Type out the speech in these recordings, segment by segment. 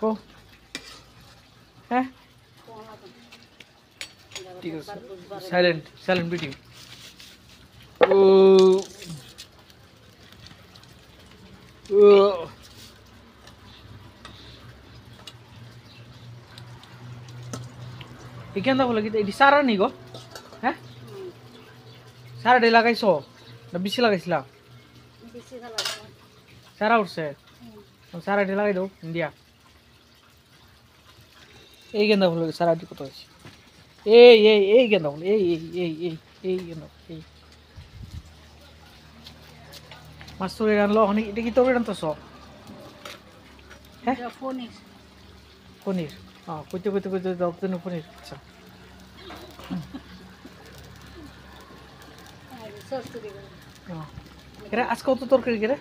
কো হ্যাঁ ঠিক আছে সাইলেন্ট সাইলেন্ট ভিডিও ও ও এখানে বলে কি এটি সারা নি গো হ্যাঁ সারা ডে লাগাইছো না বেশি লাগাইছিলা সারা উঠছে সারা ডে লাগাই দাও ইন্ডিয়া এই গেন্দা ফুল সারা ডে কত আছে এই গেন্দা ফুল এই গেন্দা এই মাছ ধরে আনলো অনেক এটা কি তরকারি আনতেছ হ্যাঁ পনির কইতে কইতে কইতে দশদিন পনির আচ্ছা এরা আজকে কত তরকারি কেরে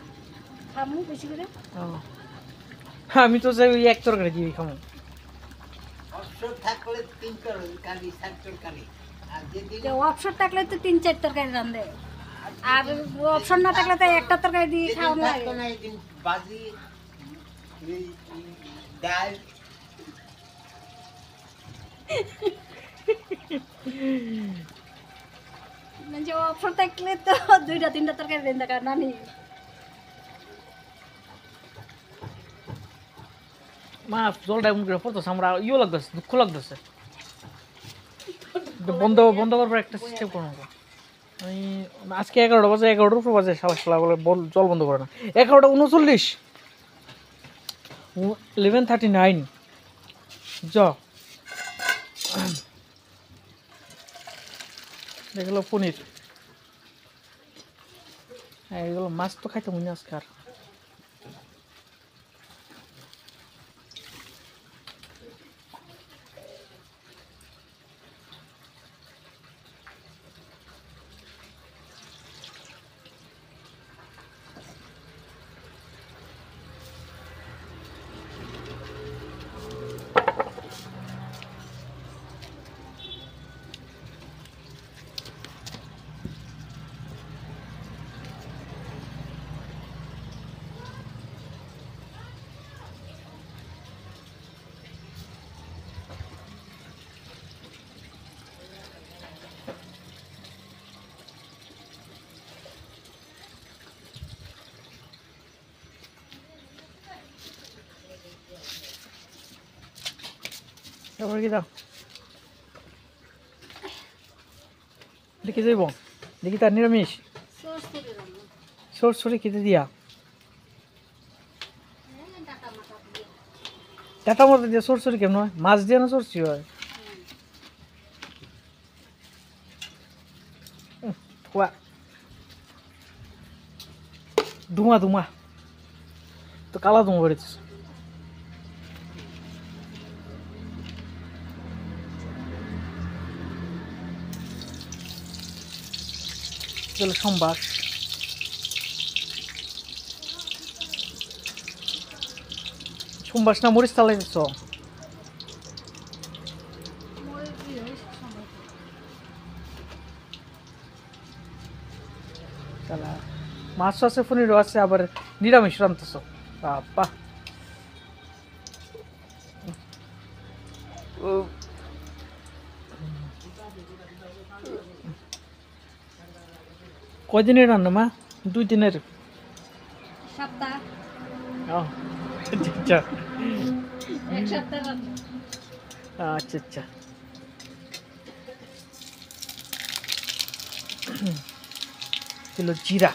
আমি তো চাই ওই এক তরকারি দিয়ে খামো অপশন থাকলে তো 3-4 তরকারি রান্ধে আর অপশন না থাকলে তো একটা তরকারি দিয়ে খাওয়া লাগে বাজি ডাল মানে অপশন থাকলে তো 2-3টা তরকারি রান্ধা কার নানি মা জলটা এমন করে পড়তেছে আমরা ইও লাগতেছে দুঃখ লাগতেছে বন্ধ বন্ধ করবার একটা সিস্টেম করবো আমি আজকে 11টা বাজে 11টার উপর বাজে সাবাস বলে জল বন্ধ করে না 11:39 11:39 জ দেখলো পনির হ্যাঁ এগুলো মাছ তো খাইতে মনে আজকে আর তারপরে কি দাও দেখি যাইব দেখি তার নিরামিষ সরষরে খেতে দিয়া ডাটা মতো দিয়ে সরষরি কেমন হয় মাছ দিয়ে না সরষি হয় ধুমা ধুমা তো কালা ধুমা বেড়েছে সোমবার সোমবার না মরিচ তালাই দিচ্ছ মাছ আছে পনিরও আছে আবার নিরামিষ রান্তেছ বাবা কয়দিনের রান্না মা 2 দিনের সপ্তাহ আচ্ছা এক সপ্তাহ আচ্ছা আচ্ছা কিলো জিরা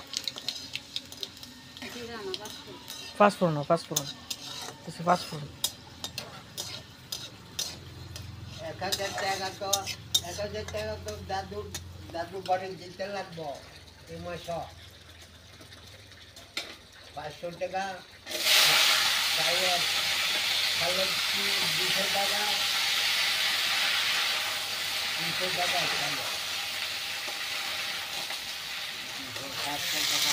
পাঁচফোড়ন পাঁচফোড়ন পাঁচফোড়ন 1000 টাকা তো 1000 টাকা তো দাদু বাড়ি দিতে লাগবো এই মাস 500 টাকা খালে 200 টাকা 300 টাকা খালে 700 টাকা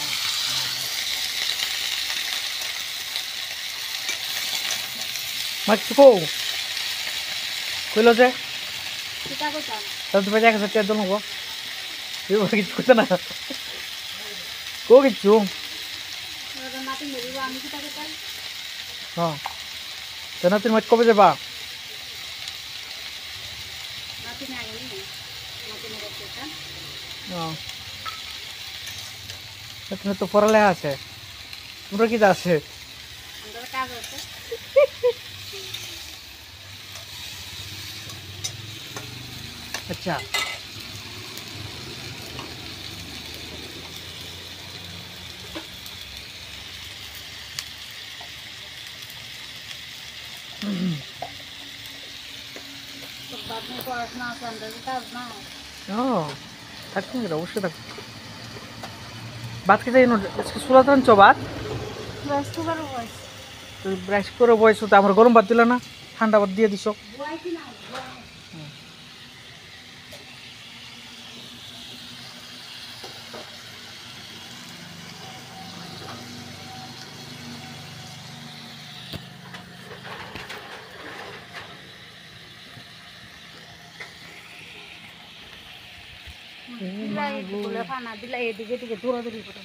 Mexico. Quello c'è? kita kosan Tanto per che stai dando qua. Io che cosa na. Ko gitu. ora mati meri ami kita kosan Ha. তো নাতির মাঠ কবে যাবা? নাতি না গেলি নাতি না করতে চান নাতিনের তো পড়ালেখা আছে, তোমরা কি আছে? আমাদের কাজ আছে। আচ্ছা তোর বাপ নিয়ে পড়াশোনা আছে, আমাদের কাজ না। ও থাকবেন এটা অবশ্যই থাকবেন। ভাত খেতে চুলা তো আনছো ভাত? ব্রাশ তো করো বয়স ব্রাশ করে বয়স তো আমার গরম ভাত দিলে না, ঠান্ডা ভাত দিয়ে দিছ। বয় কি না বিলাই বলে ফানা বিলাই এদিকে এদিকে দৌড়াদৌড়ি করে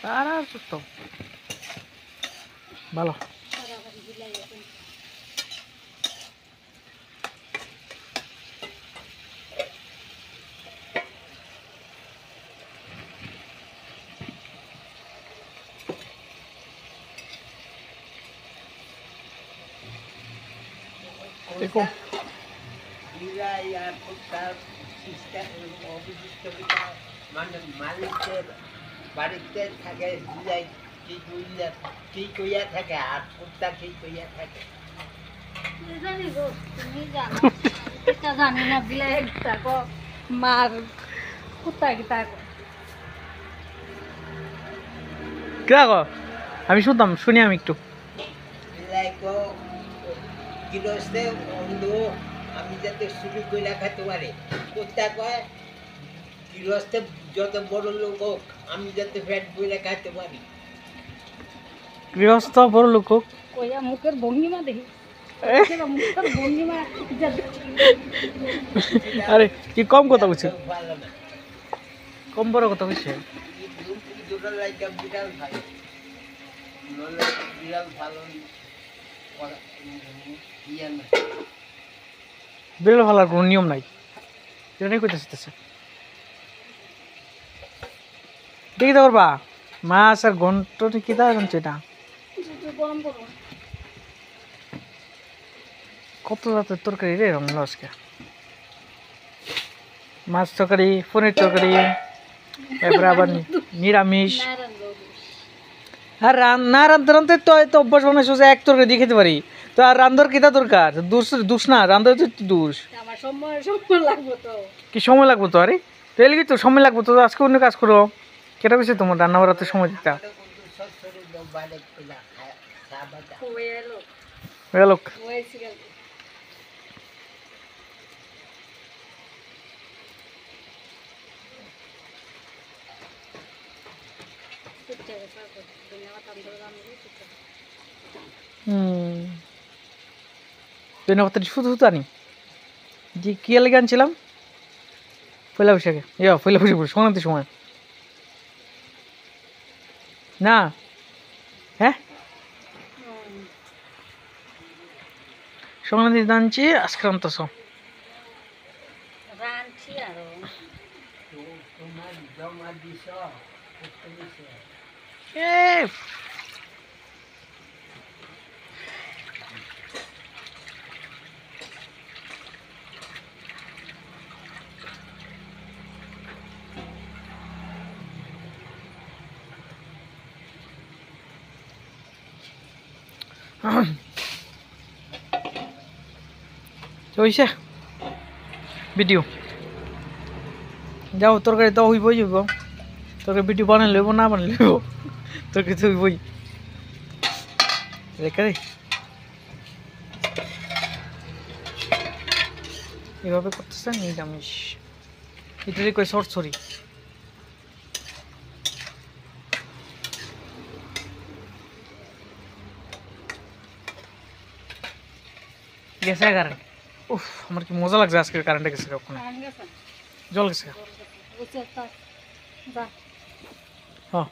তার আর তো ভালো। বিলাই দেখো বিলাই আর তার সিস্টেম অবশিষ্ট বিটা মানে মালিকের বাড়িতে থাকে বিলাই কি কইয়া থাকে আর কুত্তা কি কইয়া থাকে। জানি গো তুমি জানো এটা জানি না বিলাই একটা কো মার কুত্তা কি তা কে গো? আমি শুনতাম, শুনি আমি একটু। বিলাই কো গৃহস্থে অন্ধ আমি যাতে চুরি কইরা খাইতে পারি। কুত্তা কয় গৃহস্থে যত বড় লোক হোক আমি যাতে পেট বইরা খাইতে পারি। গৃহস্থ বড় লোক হোক। কইয়া মুখের ভঙ্গিমা দেখি মুখের ভঙ্গিমা আরে কি কম কথা বলছে, ভালো না কম বড় কথা বলছে। দুটো লাইকা বিড়াল ভালো নলে বিড়াল ভালো ইয়া না। বিড়াল ভালো কোনো নিয়ম নাই, এটা নিয়ে কইতে শিখতেছে। দেখি তো করবা মাছ আর ঘন্ট কি তা জানছে এটা গরম করবো কত রাতের তরকারি রে রঙ আজকে। মাছ তরকারি, পনির তরকারি, এরপরে আবার নিরামিষ। আর না রান্ধতে রান্ধতে তো তো অভ্যাস বানাইছো যে এক তরকারি দিয়ে খেতে পারি, তো আর রান্ধর কিতা দরকার? দুষ না রান্ধতে তো একটু দুষ। আমার সময় লাগবে তো কি সময় লাগবে তো? আরে তো এলিগে তো সময় লাগবে তো, আজকে অন্য কাজ করো। কেটা বেশি তোমার রান্না বাড়াতে সময় দিতা লোক। ধন্যবাদ। শুধু শুধু আনি যে কি লেগে আনছিলাম পয়লা বৈশাখে, পয়লা বৈশাখ সংক্রান্তির সময় না। হ্যাঁ সংক্রান্তি আনছি, আজকে আনতেছ। রাঁধছি আরো তোমার জমা দিছ হইছে ভিডিও যাও, তরকারি তো হইবই যাইব, তরকারি ভিডিও বানাই লইব না বানাই লইব, তরকারি তো হইবই। রেখে দে এভাবে করতেছেন নিরামিষ, এটারই কই শর্ট সরি। গেছে কারেন্ট, উফ আমার কি মজা লাগছে আজকে কারেন্টে গেছে, ওখানে জল গেছে। হ্যাঁ